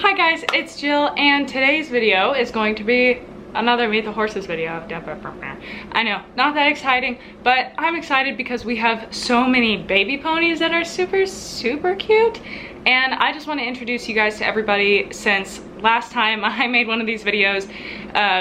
Hi guys, it's Jill, and today's video is going to be another Meet the Horses video. I know, not that exciting, but I'm excited because we have so many baby ponies that are super cute. And I just want to introduce you guys to everybody since last time I made one of these videos.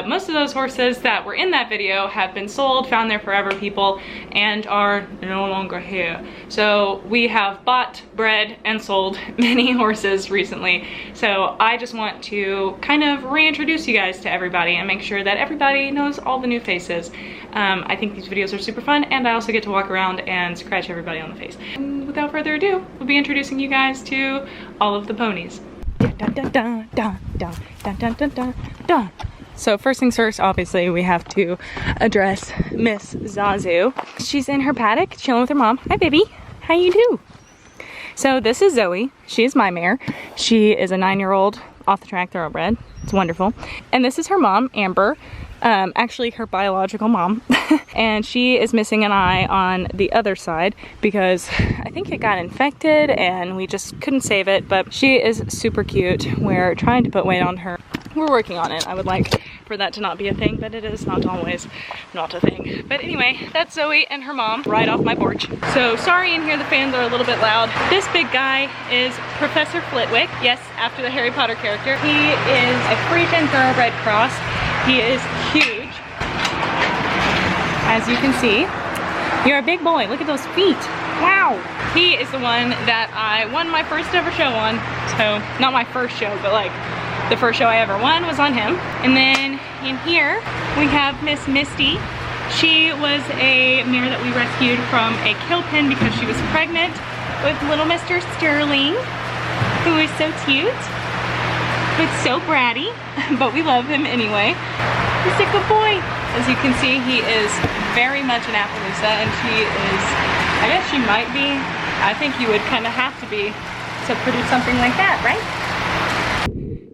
Most of those horses that were in that video have been sold, found their forever people, and are no longer here. So we have bought, bred, and sold many horses recently. So I just want to kind of reintroduce you guys to everybody and make sure that everybody knows all the new faces. I think these videos are super fun, and I also get to walk around and scratch everybody on the face. And without further ado, we'll be introducing you guys to all of the ponies. So first things first, obviously we have to address Miss Zazu. She's in her paddock chilling with her mom. Hi baby, how you do? So this is Zoe. She is my mare. She is a 9-year-old off the track thoroughbred. It's wonderful. And this is her mom, Amber. Actually her biological mom. And she is missing an eye on the other side because I think it got infected and we just couldn't save it, but she is super cute. We're trying to put weight on her. We're working on it. I would like for that to not be a thing, but it is not always not a thing. But anyway, that's Zoe and her mom right off my porch. So sorry in here the fans are a little bit loud. This big guy is Professor Flitwick. Yes, after the Harry Potter character. He is a Friesian thoroughbred cross. He is huge, as you can see. You're a big boy. Look at those feet. Wow. He is the one that I won my first ever show on. So, not my first show, but like the first show I ever won was on him. And then in here, we have Miss Misty. She was a mare that we rescued from a kill pen because she was pregnant with little Mr. Sterling, who is so cute, but so bratty, but we love him anyway. He's a good boy. As you can see, he is very much an Appaloosa, and she is, I guess she might be, I think you would kind of have to be to produce something like that, right?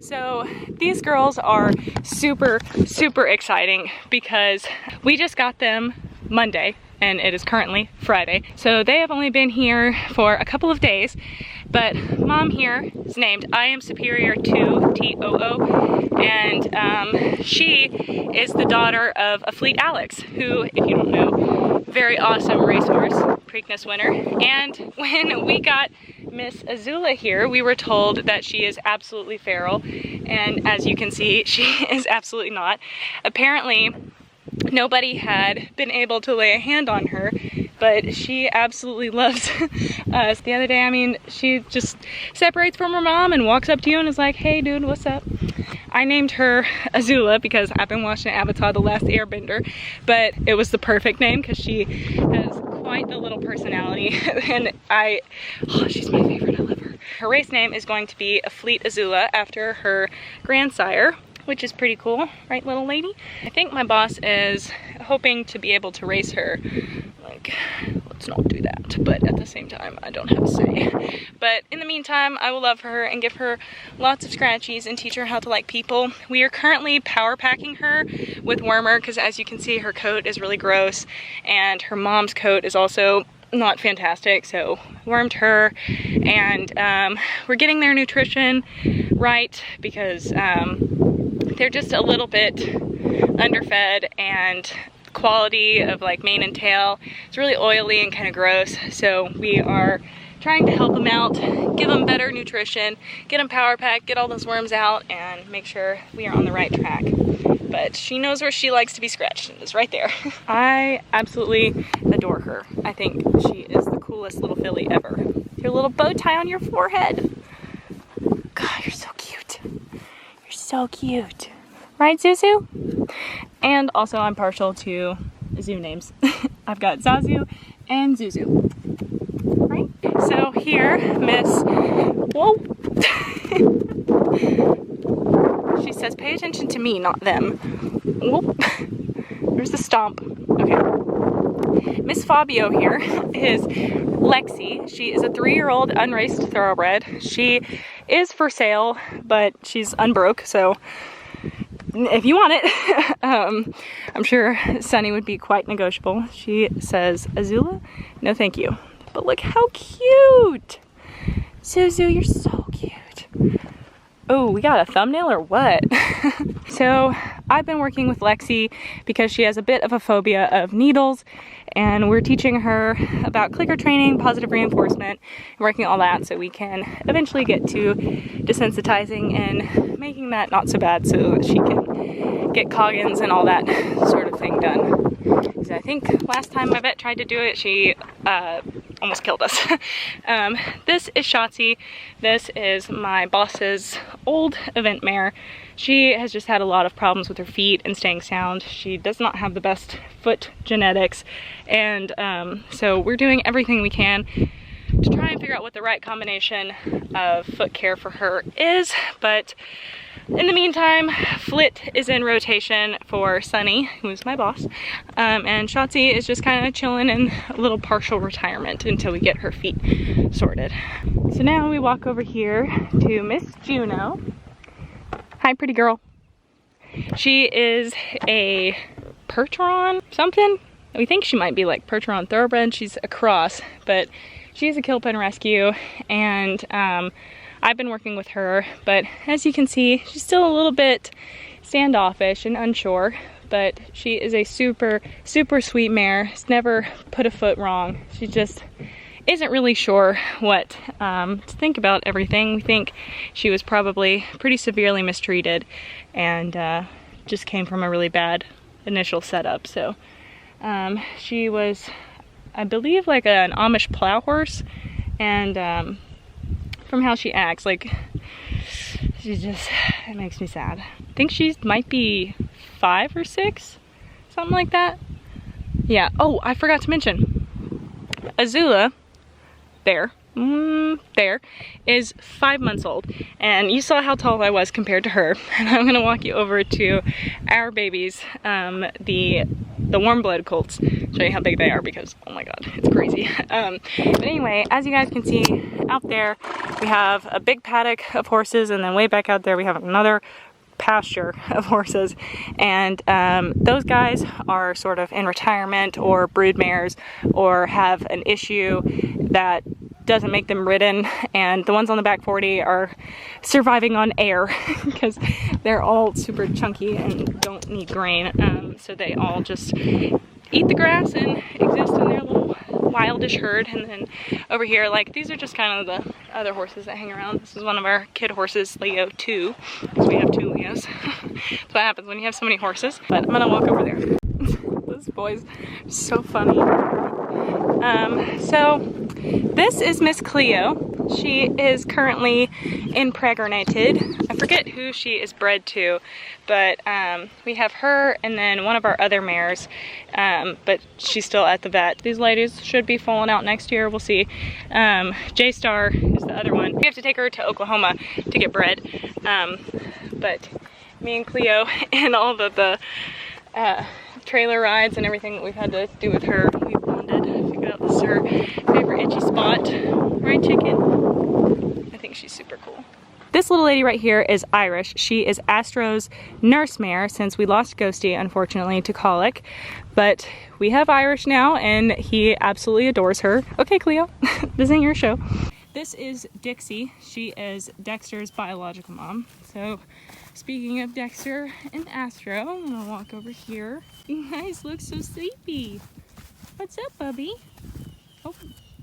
So these girls are super exciting because we just got them Monday and it is currently Friday. So they have only been here for a couple of days, but mom here is named I Am Superior to T-O-O, and she is the daughter of a Fleet Alex, who, if you don't know, very awesome racehorse, Preakness winner. And when we got Miss Azula here, we were told that she is absolutely feral, and as you can see, she is absolutely not. Apparently, nobody had been able to lay a hand on her, but she absolutely loves us. The other day, I mean, she just separates from her mom and walks up to you and is like, hey dude, what's up? I named her Azula because I've been watching Avatar: The Last Airbender, but it was the perfect name because she has quite the little personality, and she's my favorite, I love her. Her race name is going to be a Fleet Azula after her grandsire, which is pretty cool, right little lady? I think my boss is hoping to be able to race her. Like, let's not do that, but at the same time, I don't have a say. But in the meantime, I will love her and give her lots of scratchies and teach her how to like people. We are currently power packing her with wormer because, as you can see, her coat is really gross and her mom's coat is also not fantastic, so wormed her, and we're getting their nutrition right because they're just a little bit underfed, and quality of like mane and tail is really oily and kind of gross. So we are trying to help them out, give them better nutrition, get them power packed, get all those worms out, and make sure we are on the right track. But she knows where she likes to be scratched, and it's right there. I absolutely adore her. I think she is the coolest little filly ever. Your little bow tie on your forehead. God, you're so cute. You're so cute. Right, Zuzu? And also I'm partial to zoo names. I've got Zazu and Zuzu. Right? So here, Miss... Whoa! She says, pay attention to me, not them. Whoop. There's the stomp. Okay. Miss Fabio here is Lexi. She is a 3-year-old unraced thoroughbred. She is for sale, but she's unbroke, so if you want it, I'm sure Sunny would be quite negotiable. She says, Azula, no thank you. But look how cute! Zuzu, you're so cute. Oh, we got a thumbnail or what? So I've been working with Lexi because she has a bit of a phobia of needles, and we're teaching her about clicker training, positive reinforcement, working all that so we can eventually get to desensitizing and making that not so bad so that she can get Coggins and all that sort of thing done. Because I think last time my vet tried to do it, she almost killed us. This is Shotzi. This is my boss's old event mare. She has just had a lot of problems with her feet and staying sound. She does not have the best foot genetics, and so we're doing everything we can to try and figure out what the right combination of foot care for her is. But in the meantime, Flit is in rotation for Sunny, who's my boss, and Shotzi is just kind of chilling in a little partial retirement until we get her feet sorted. So now we walk over here to Miss Juno. Hi, pretty girl. She is a Percheron something. We think she might be like Percheron thoroughbred. She's a cross, but she's a kill pen rescue, and I've been working with her, but as you can see, she's still a little bit standoffish and unsure, but she is a super, super sweet mare. She's never put a foot wrong. She just isn't really sure what to think about everything. We think she was probably pretty severely mistreated and just came from a really bad initial setup. So she was, I believe, like an Amish plow horse, and from how she acts, like, she just, it makes me sad. I think she might be 5 or 6, something like that. Yeah. Oh, I forgot to mention, Azula, there is 5 months old, and you saw how tall I was compared to her. And I'm gonna walk you over to our babies, the warm-blooded colts, show you how big they are, because oh my god, it's crazy. But anyway, as you guys can see out there, we have a big paddock of horses, and then way back out there we have another pasture of horses, and those guys are sort of in retirement or brood mares or have an issue that doesn't make them ridden, and the ones on the back 40 are surviving on air because they're all super chunky and don't need grain, so they all just eat the grass and exist in their little wildish herd. And then over here, like, these are just kind of the other horses that hang around. This is one of our kid horses, Leo 2, because we have 2 Leos. That's what happens when you have so many horses. But I'm gonna walk over there. This boy's so funny. So this is Miss Cleo. She is currently impregnated. I forget who she is bred to, but we have her and then one of our other mares, but she's still at the vet. These ladies should be falling out next year, we'll see. J-Star is the other one. We have to take her to Oklahoma to get bred, but me and Cleo and all the trailer rides and everything that we've had to do with her, we bonded, figured out this is her favorite itchy spot. Right, chicken? I think she's super cool. This little lady right here is Irish. She is Astro's nurse mare since we lost Ghosty, unfortunately, to colic. But we have Irish now, and he absolutely adores her. Okay, Cleo, this ain't your show. This is Dixie. She is Dexter's biological mom. So, speaking of Dexter and Astro, I'm gonna walk over here. You guys look so sleepy. What's up, Bubby? Oh,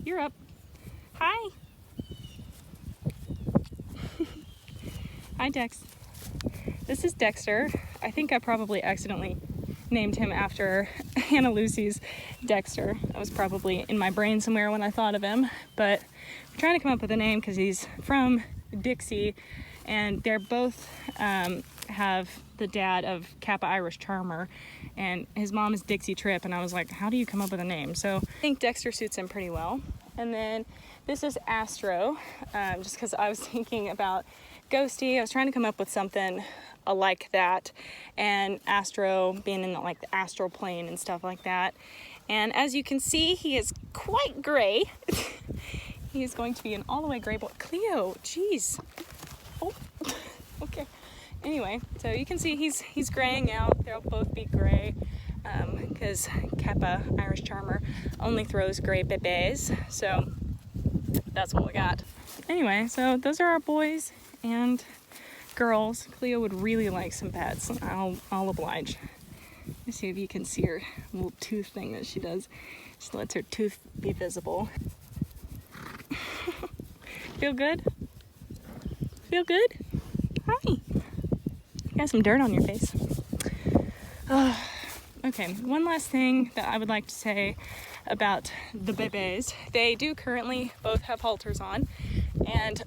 you're up. Hi. Hi, Dex. This is Dexter. I think I probably accidentally named him after Hannah Lucy's Dexter. That was probably in my brain somewhere when I thought of him, but I'm trying to come up with a name because he's from Dixie, and they're both have the dad of Kappa Irish Charmer, and his mom is Dixie Tripp, and I was like, how do you come up with a name? So I think Dexter suits him pretty well. And then this is Astro, just because I was thinking about Ghosty. I was trying to come up with something like that, and Astro being in like the astral plane and stuff like that. And as you can see, he is quite gray. He is going to be an all the way gray boy. Cleo, jeez. Oh, okay. Anyway, so you can see he's graying out. They'll both be gray because Kappa Irish Charmer only throws gray bebes. So that's what we got. Anyway, so those are our boys, and girls. Cleo would really like some pets. I'll oblige. Let's see if you can see her little tooth thing that she does. She lets her tooth be visible. Feel good? Feel good? Hi. You got some dirt on your face. Okay, one last thing that I would like to say about the bebés. They do currently both have halters on, and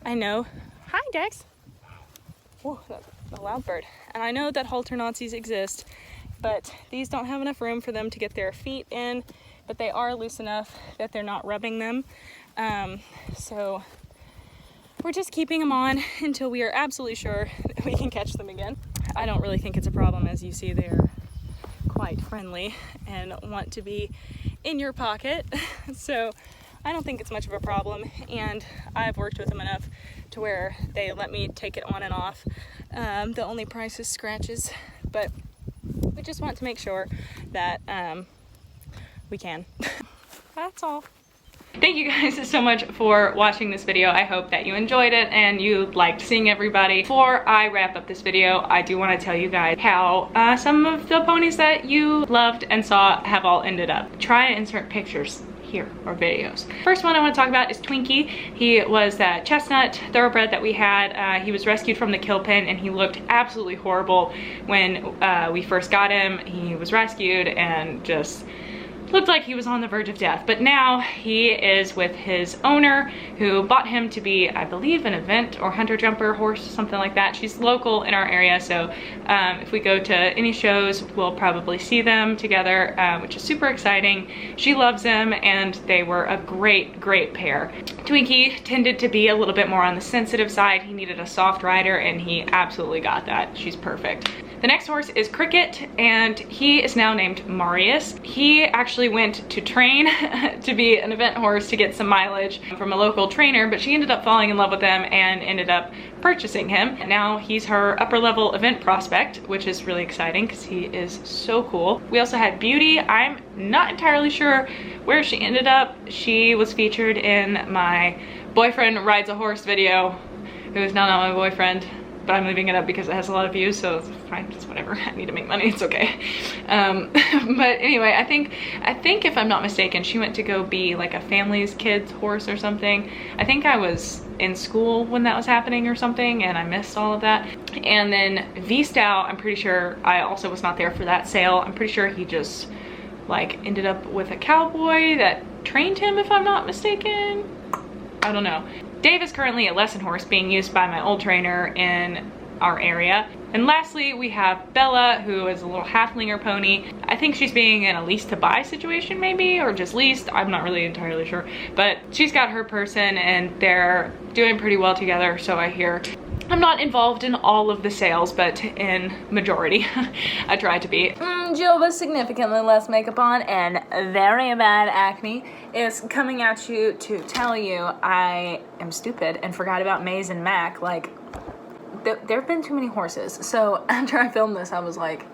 I know, hi Dex. Oh, that's a loud bird. And I know that halter Nazis exist, but these don't have enough room for them to get their feet in, but they are loose enough that they're not rubbing them. So we're just keeping them on until we are absolutely sure that we can catch them again. I don't really think it's a problem. As you see, they're quite friendly and want to be in your pocket. So I don't think it's much of a problem, and I've worked with them enough to where they let me take it on and off. The only price is scratches, but we just want to make sure that we can. That's all. Thank you guys so much for watching this video. I hope that you enjoyed it and you liked seeing everybody. Before I wrap up this video, I do want to tell you guys how some of the ponies that you loved and saw have all ended up. Try and insert pictures here or videos. First one I want to talk about is Twinkie. He was that chestnut thoroughbred that we had. He was rescued from the kill pen and he looked absolutely horrible when we first got him. He was rescued and just looked like he was on the verge of death, but now he is with his owner who bought him to be, I believe, an event or hunter jumper horse, something like that. She's local in our area, so if we go to any shows, we'll probably see them together, which is super exciting. She loves him and they were a great pair. Twinkie tended to be a little bit more on the sensitive side. He needed a soft rider and he absolutely got that. She's perfect. The next horse is Cricket, and he is now named Marius. He actually went to train to be an event horse to get some mileage from a local trainer, but she ended up falling in love with him and ended up purchasing him. And now he's her upper level event prospect, which is really exciting because he is so cool. We also had Beauty. I'm not entirely sure where she ended up. She was featured in my boyfriend rides a horse video, who is now not my boyfriend. But I'm leaving it up because it has a lot of views, so it's fine, it's whatever. I need to make money, it's okay. But anyway, I think if I'm not mistaken, she went to go be like a family's kids horse or something. I think I was in school when that was happening or something, and I missed all of that. And then V-Style, I'm pretty sure I also was not there for that sale. I'm pretty sure he just like ended up with a cowboy that trained him, if I'm not mistaken. I don't know. Dave is currently a lesson horse being used by my old trainer in our area. And lastly, we have Bella, who is a little halflinger pony. I think she's being in a lease to buy situation maybe, or just leased. I'm not really entirely sure, but she's got her person and they're doing pretty well together, so I hear. I'm not involved in all of the sales, but in majority, I try to be. Jill with significantly less makeup on and very bad acne is coming at you to tell you I am stupid and forgot about Maze and Mac. Like, there have been too many horses. So after I filmed this, I was like,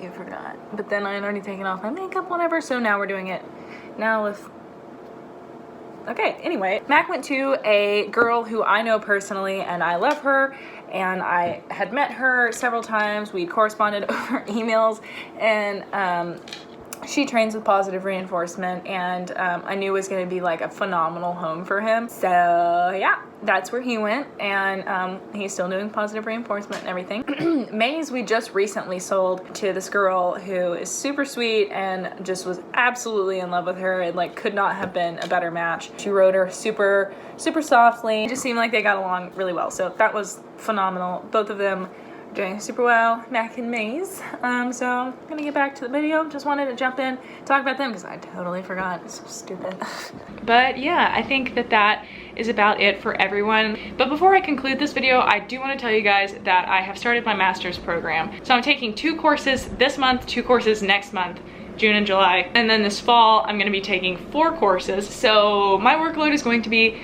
you forgot. But then I had already taken off my makeup, whatever, so now we're doing it now with... Okay, anyway, Mac went to a girl who I know personally and I love her, and I had met her several times. We corresponded over emails, and she trains with Positive Reinforcement, and I knew it was going to be like a phenomenal home for him. So yeah, that's where he went, and he's still doing Positive Reinforcement and everything. Maze we just recently sold to this girl who is super sweet and just was absolutely in love with her. It like could not have been a better match. She rode her super softly. It just seemed like they got along really well, so that was phenomenal. Both of them doing super well, Mac and Maze. So I'm gonna get back to the video. Just wanted to jump in, talk about them because I totally forgot. It's so stupid. But yeah, I think that is about it for everyone. But before I conclude this video, I do want to tell you guys that I have started my master's program. So I'm taking 2 courses this month, 2 courses next month, June and July. And then this fall, I'm gonna be taking 4 courses. So my workload is going to be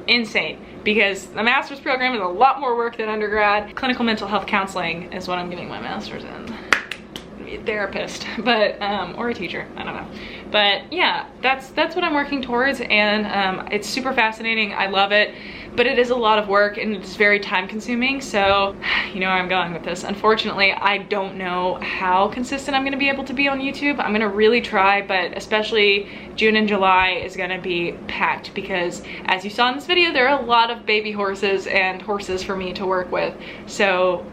insane, because the master's program is a lot more work than undergrad. Clinical mental health counseling is what I'm getting my master's in. Be a therapist, but or a teacher, I don't know. But yeah, that's what I'm working towards, and it's super fascinating. I love it. but it is a lot of work and it's very time consuming. So you know where I'm going with this. Unfortunately, I don't know how consistent I'm gonna be able to be on YouTube. I'm gonna really try, but especially June and July is gonna be packed because as you saw in this video, there are a lot of baby horses and horses for me to work with. So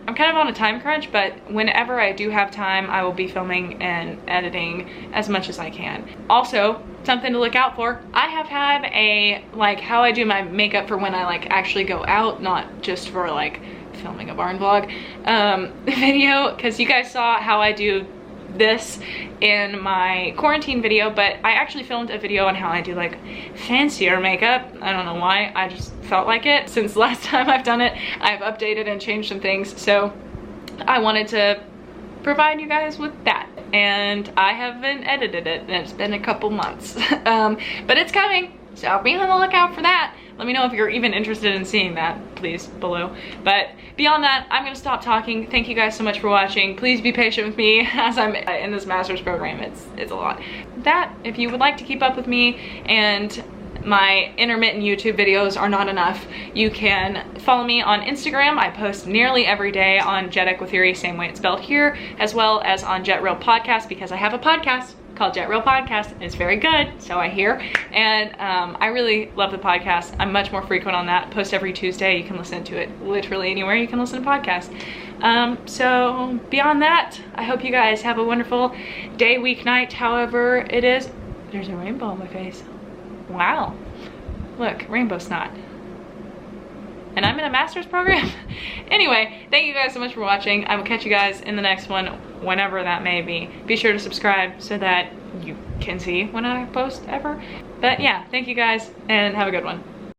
I'm kind of on a time crunch, but whenever I do have time, I will be filming and editing as much as I can. Also, something to look out for, I have had a, like, how I do my makeup for when I like actually go out, not just for like filming a barn vlog video, because you guys saw how I do this in my quarantine video, but I actually filmed a video on how I do like fancier makeup. I don't know why, I just felt like it. Since the last time I've done it, I've updated and changed some things, so I wanted to provide you guys with that. And I haven't edited it and it's been a couple months. But it's coming, so be on the lookout for that. Let me know if you're even interested in seeing that, please, below. But beyond that, I'm gonna stop talking. Thank you guys so much for watching. Please be patient with me as I'm in this master's program. It's a lot. That, if you would like to keep up with me and my intermittent YouTube videos are not enough, you can follow me on Instagram. I post nearly every day on Jet EQUITHEORY, same way it's spelled here, as well as on Jet Real Podcast, because I have a podcast called Jet Real Podcast. It's very good, so I hear. And I really love the podcast. I'm much more frequent on that. Post every Tuesday. You can listen to it literally anywhere you can listen to podcasts. So beyond that, I hope you guys have a wonderful day, week, night, however it is. There's a rainbow on my face. Wow. Look, rainbow snot. And I'm in a master's program. Anyway, thank you guys so much for watching. I will catch you guys in the next one, whenever that may be. Be sure to subscribe so that you can see when I post ever. But yeah, thank you guys and have a good one.